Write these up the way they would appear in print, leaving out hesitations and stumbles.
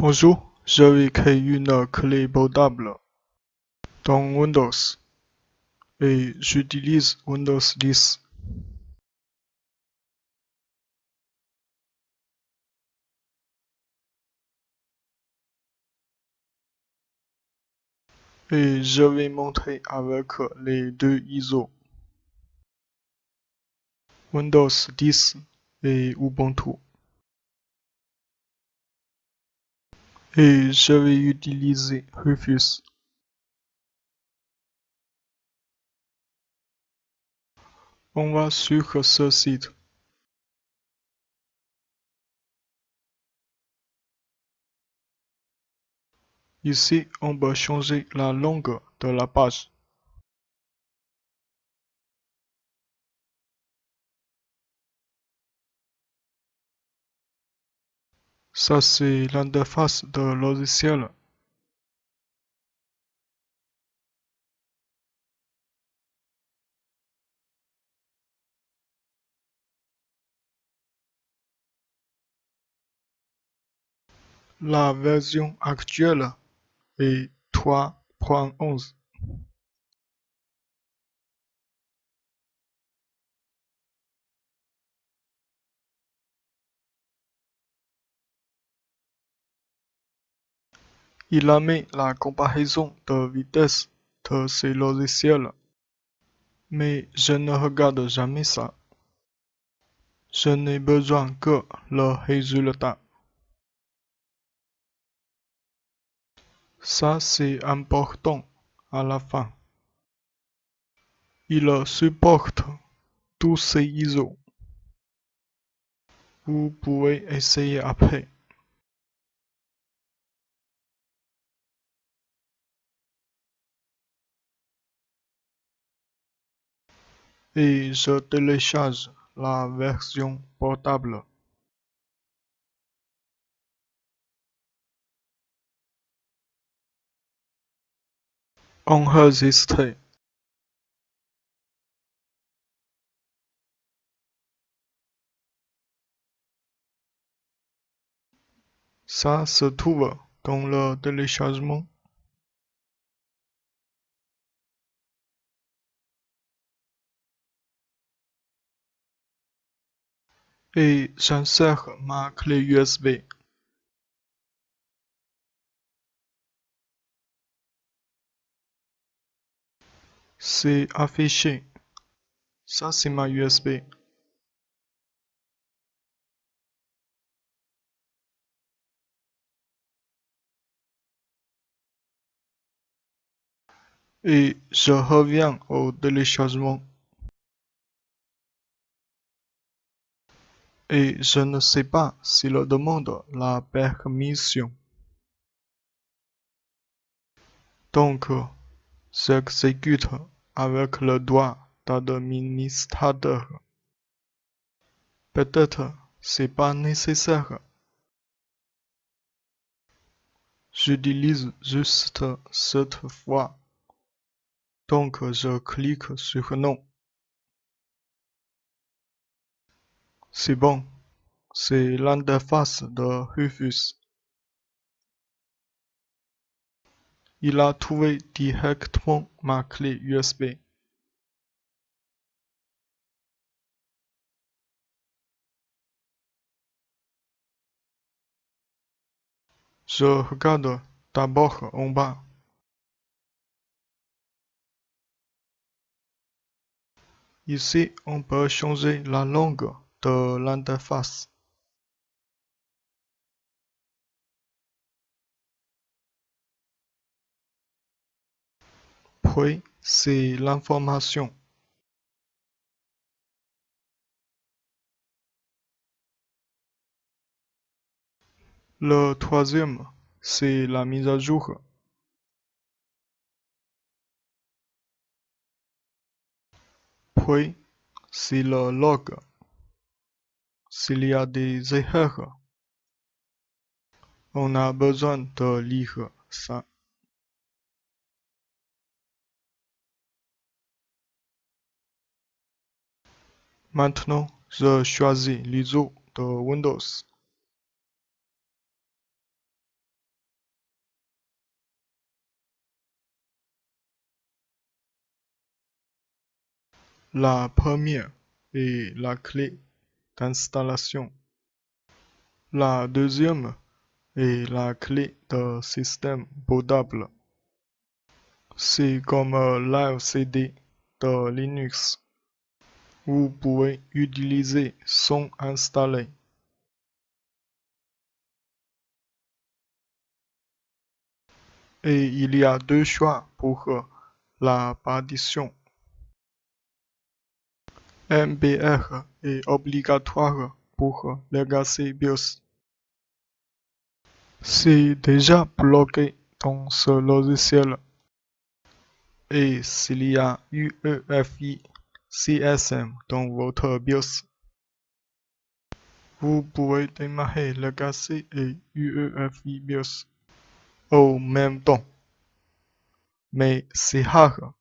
Bonjour, je vais créer une clé portable dans Windows et j'utilise Windows 10 et je vais montrer avec les deux ISO Windows 10 et Ubuntu et je vais utiliser Rufus. On va sur ce site. Ici, on peut changer la langue de la page. Ça, c'est l'interface de logiciel. La version actuelle est 3.11. Il a mis la comparaison de vitesse de ces logiciels, mais je ne regarde jamais ça. Je n'ai besoin que le résultat. Ça c'est important à la fin. Il supporte tous ces ISO. Vous pouvez essayer après. Et je télécharge la version portable. Enregistrer. Ça se trouve dans le téléchargement. Et j'insère ma clé USB. C'est affiché. Ça c'est ma USB. Et je reviens au téléchargement. Et je ne sais pas s'il demande la permission. Donc, j'exécute avec le doigt d'administrateur. Peut-être c'est pas nécessaire. J'utilise juste cette fois. Donc je clique sur non. C'est bon. C'est l'interface de Rufus. Il a trouvé directement ma clé USB. Je regarde d'abord en bas. Ici, on peut changer la langue de l'interface. Puis, c'est l'information. Le troisième, c'est la mise à jour. Puis, c'est le log. S'il y a des erreurs, on a besoin de lire ça. Maintenant, je choisis l'ISO de Windows. La première est la clé d'installation. La deuxième est la clé de système bootable. C'est comme l'AFCD de Linux. Vous pouvez utiliser son installé. Et il y a deux choix pour la partition. MBR est obligatoire pour Legacy BIOS. C'est déjà bloqué dans ce logiciel. Et s'il y a UEFI CSM dans votre BIOS, vous pouvez démarrer Legacy et UEFI BIOS au même temps. Mais c'est rare.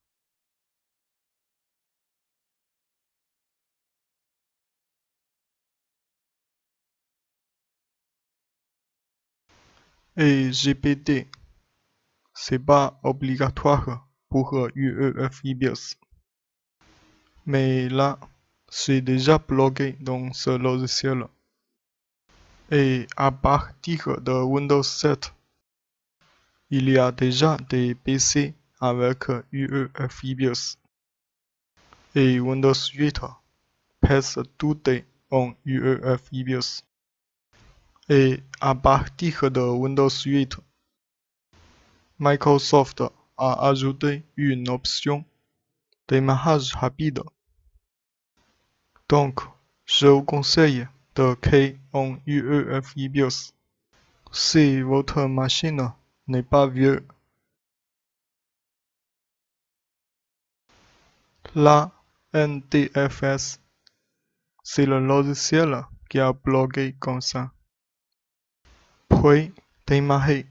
Et GPT, c'est pas obligatoire pour UEFI BIOS. Mais là, c'est déjà bloqué dans ce logiciel. Et à partir de Windows 7, il y a déjà des PC avec UEFI BIOS. Et Windows 8 passe tout en UEFI BIOS. Et à partir de Windows 8, Microsoft a ajouté une option démarrage rapide. Donc, je vous conseille de créer en UEFI BIOS. Si votre machine n'est pas vieille, la NTFS, c'est le logiciel qui a bloqué comme ça. Puis, démarrer.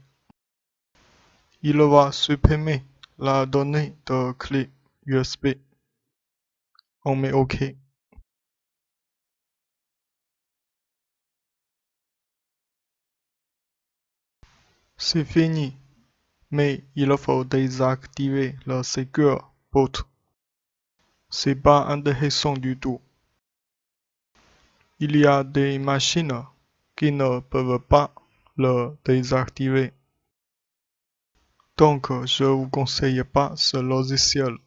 Il va supprimer la donnée de clé USB. On met OK. C'est fini. Mais il faut désactiver le Secure Boot. C'est pas intéressant du tout. Il y a des machines qui ne peuvent pas le désactiver. Donc, je vous conseille pas ce logiciel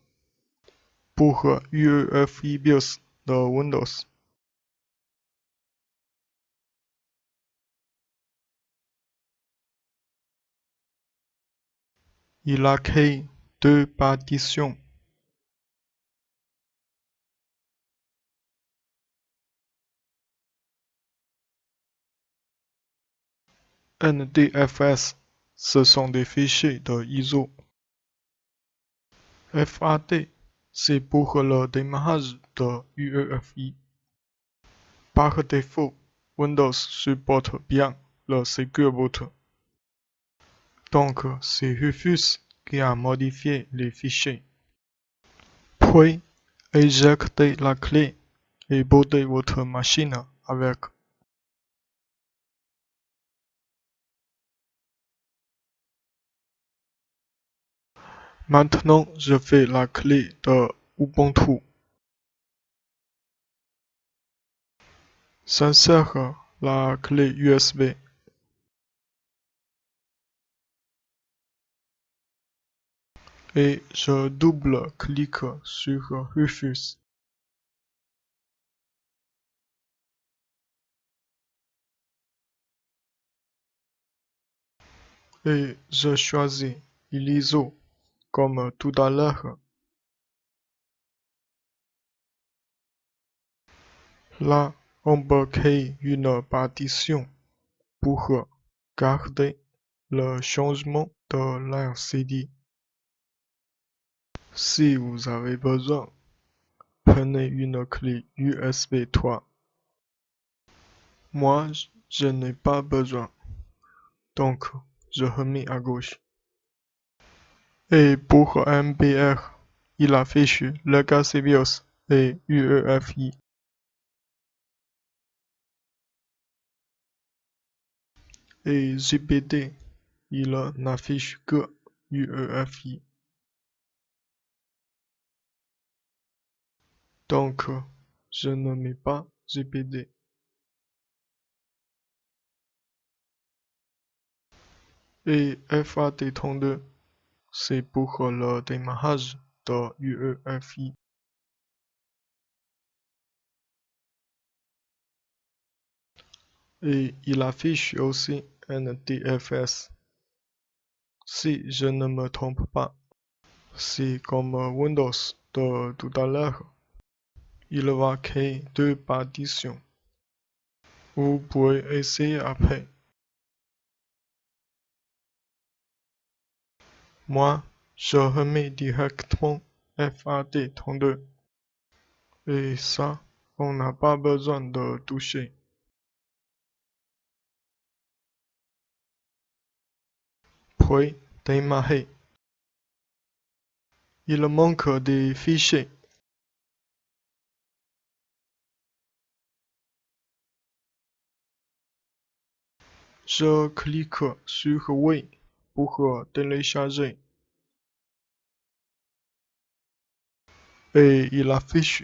pour UEFI BIOS de Windows. Il a créé deux partitions. NTFS, ce sont des fichiers de ISO. FAT, c'est pour le démarrage de UEFI. Par défaut, Windows supporte bien le Secure Boot. Donc, c'est Rufus qui a modifié les fichiers. Puis, éjectez la clé et bootez votre machine avec. Maintenant, je fais la clé de Ubuntu. J'insère la clé USB. Et je double-clique sur Rufus. Et je choisis l'ISO comme tout à l'heure. Là, on peut créer une partition pour garder le changement de l'RCD. Si vous avez besoin, prenez une clé USB 3. Moi, je n'ai pas besoin. Donc, je remets à gauche. Et pour MBR, il affiche Legacy BIOS et UEFI. Et GPT, il n'affiche que UEFI. Donc, je ne mets pas GPD. Et FAT32, c'est pour le démarrage de UEFI. Et il affiche aussi NTFS. Si je ne me trompe pas, c'est comme Windows de tout à l'heure. Il va créer deux partitions. Vous pouvez essayer après. Moi, je remets directement FAT32. Et ça, on n'a pas besoin de toucher. Puis, démarrer. Il manque des fichiers. Je clique sur Oui pour télécharger. Et il affiche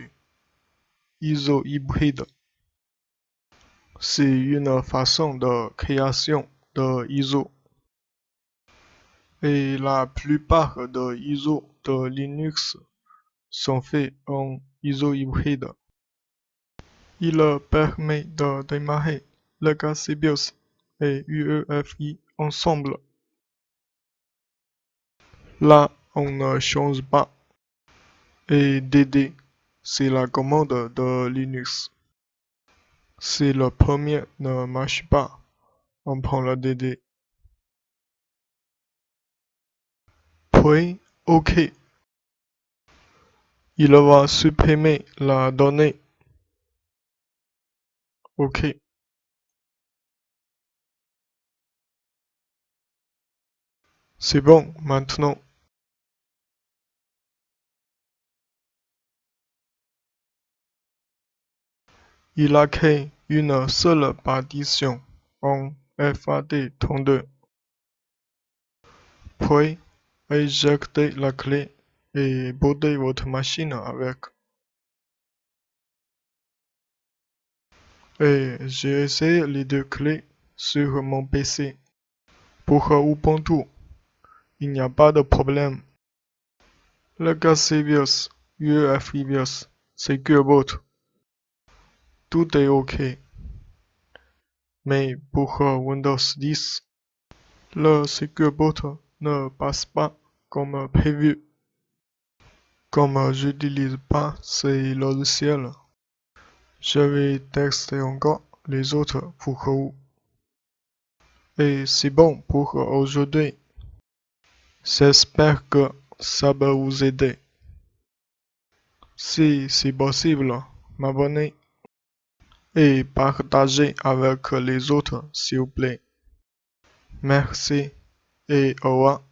ISO hybride. C'est une façon de création de ISO. Et la plupart des ISO de Linux sont faits en ISO hybride. Il permet de démarrer Legacy BIOS et UEFI ensemble. Là, on ne change pas. Et DD, c'est la commande de Linux. Si le premier ne marche pas, on prend le DD. Puis, OK. Il va supprimer la donnée. OK. C'est bon maintenant. Il a créé une seule partition en FAT32. Puis, éjectez la clé et bootez votre machine avec. Et j'ai essayé les deux clés sur mon PC. Pour Ubuntu, il n'y a pas de problème. Legacy BIOS, UEFI BIOS, Secure Boot, tout est OK. Mais pour Windows 10, le Secure Boot ne passe pas comme prévu. Comme j'utilise pas ces logiciels, je vais tester encore les autres pour vous. Et c'est bon pour aujourd'hui. J'espère que ça va vous aider. Si c'est possible, m'abonner et partager avec les autres, s'il vous plaît. Merci et au revoir.